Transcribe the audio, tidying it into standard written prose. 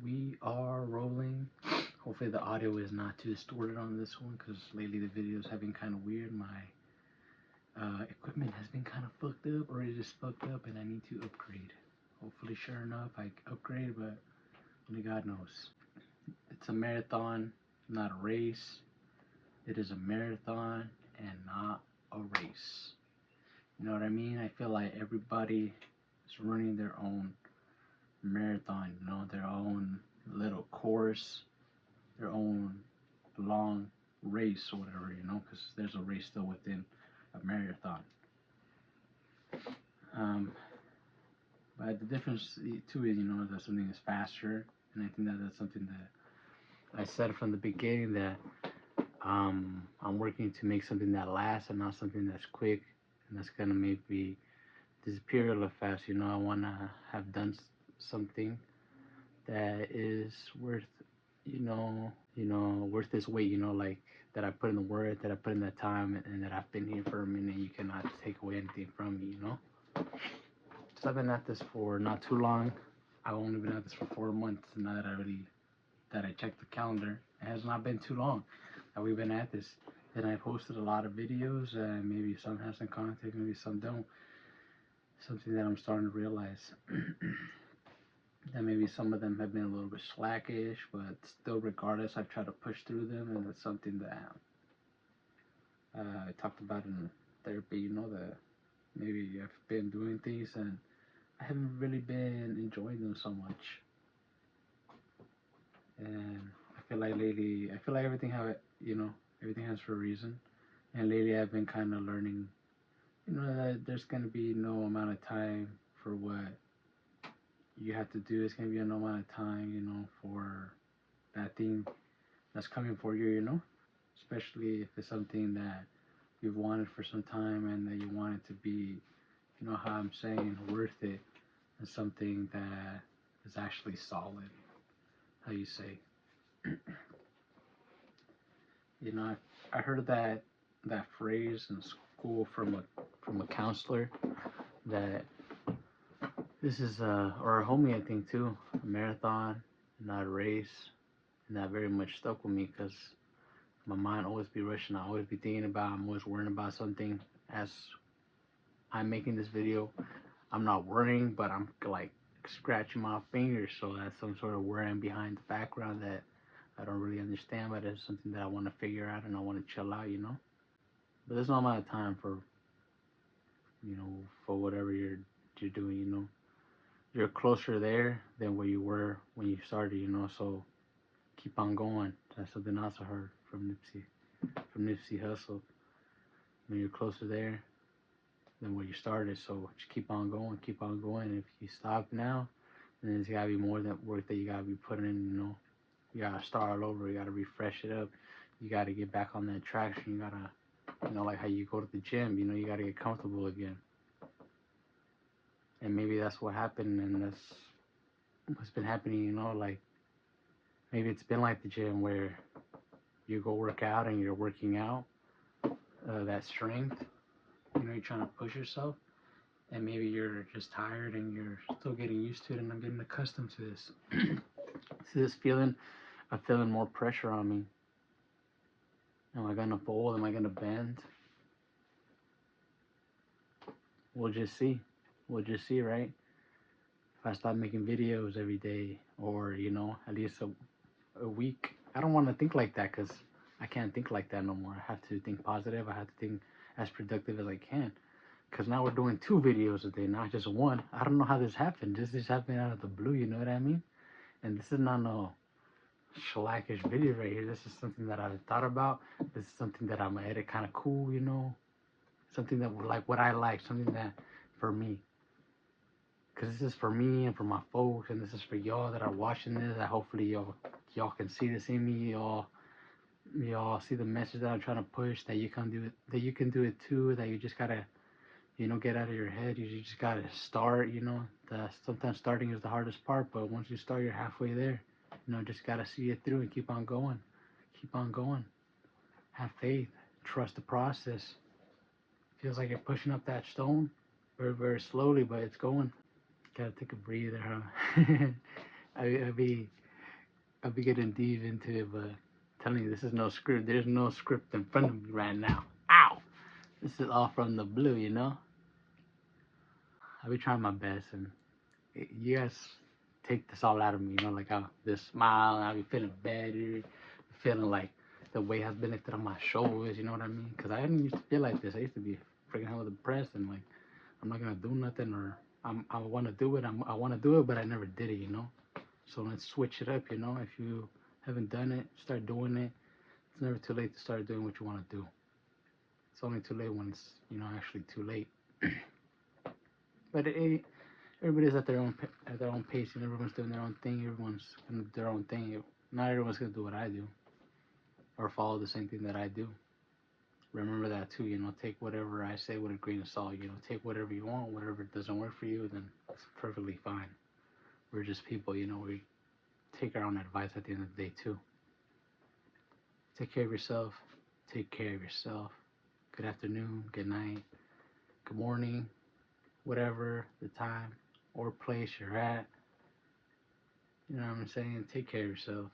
We are rolling. Hopefully the audio is not too distorted on this one because lately the videos have been kind of weird. My equipment has been kind of fucked up, or it is fucked up, and I need to upgrade. Hopefully, sure enough, I upgrade, but only God knows. It's a marathon, not a race. It is a marathon and not a race. You know what I mean? I feel like everybody is running their own marathon, you know, their own little course, their own long race or whatever, you know, because there's a race still within a marathon. Um, but the difference too is, you know, that something is faster, and I think that that's something that I said from the beginning, that I'm working to make something that lasts and not something that's quick and that's gonna maybe disappear a little fast. You know, I wanna have done something that is worth, worth this weight. You know, like that I put in the work, that I put in the time, and that I've been here for a minute. You cannot take away anything from me. You know. So I've been at this for not too long. I've only been at this for 4 months. Now that I checked the calendar, it has not been too long that we've been at this. And I posted a lot of videos, and maybe some have some content, maybe some don't. Something that I'm starting to realize that maybe some of them have been a little bit slackish, but still, regardless, I've tried to push through them, and it's something that I talked about in therapy. You know, that maybe I've been doing things and I haven't really been enjoying them so much. And I feel like lately, I feel like everything has for a reason. And lately, I've been kind of learning, that there's gonna be no amount of time for what you have to do. It's gonna be no amount of time, for that thing that's coming for you, especially if it's something that you've wanted for some time and that you want it to be, how I'm saying, worth it, and something that is actually solid. How you say, I heard that phrase in school from a counselor, that this is or a homie, I think too, a marathon, not a race, and that very much stuck with me because my mind always be rushing. I always be thinking about. I'm always worrying about something. As I'm making this video, I'm not worrying, but I'm like scratching my fingers. So that's some sort of worrying behind the background that I don't really understand, but it's something that I want to figure out and I want to chill out, But there's no amount of time for whatever you're doing, You're closer there than where you were when you started, So keep on going. That's something else I heard from Nipsey Hussle. When you're closer there than where you started, so just keep on going, keep on going. If you stop now, then there's gotta be more that work that you gotta be putting in. You gotta start all over. You gotta refresh it up. You gotta get back on that traction. You gotta, like how you go to the gym. You gotta get comfortable again. And maybe that's what happened, and that's what's been happening. Like maybe it's been like the gym where you go work out and you're working out that strength. You're trying to push yourself, and maybe you're just tired and you're still getting used to it. And I'm getting accustomed to this, to this feeling of feeling more pressure on me. Am I gonna fold? Am I gonna bend? We'll just see. We'll just see, right? If I stop making videos every day, or at least a week. I don't want to think like that because I can't think like that no more. I have to think positive. I have to think as productive as I can. Because now we're doing 2 videos a day, not just one. I don't know how this happened. This just happened out of the blue, you know what I mean? And this is not no schlackish video right here. This is something that I've thought about. This is something that I'm edit kind of cool, Something that like what I like, something that for me. Because this is for me and for my folks, and this is for y'all that are watching this. That hopefully y'all can see this in me. Y'all see the message that I'm trying to push. That you can do it. That you can do it too. That you just gotta get out of your head. You just gotta start. Sometimes starting is the hardest part, but once you start, you're halfway there. Just gotta see it through and keep on going. Keep on going. Have faith. Trust the process. Feels like you're pushing up that stone very, very slowly, but it's going. Gotta take a breather, huh? I be I'll be getting deep into it, but I'm telling you, this is no script. There's no script in front of me right now. Ow! This is all from the blue, you know? I'll be trying my best, and you guys take this all out of me, you know? Like, I'll just smile, and I'll be feeling better, feeling like the weight has been lifted on my shoulders, you know what I mean? Because I didn't used to feel like this. I used to be freaking hella depressed, and like, I'm not gonna do nothing, or I want to do it. I want to do it, but I never did it, you know? So let's switch it up, you know? If you haven't done it, start doing it. It's never too late to start doing what you want to do. It's only too late when it's, you know, actually too late. But everybody's at their own pace, and everyone's doing their own thing. Everyone's gonna do their own thing. Not everyone's gonna do what I do or follow the same thing that I do. Remember that too. You know, take whatever I say with a grain of salt. You know, take whatever you want. Whatever doesn't work for you, then it's perfectly fine. We're just people. You know, we take our own advice at the end of the day too. Take care of yourself. Take care of yourself. Good afternoon. Good night. Good morning. Whatever the time or place you're at. You know what I'm saying? Take care of yourself.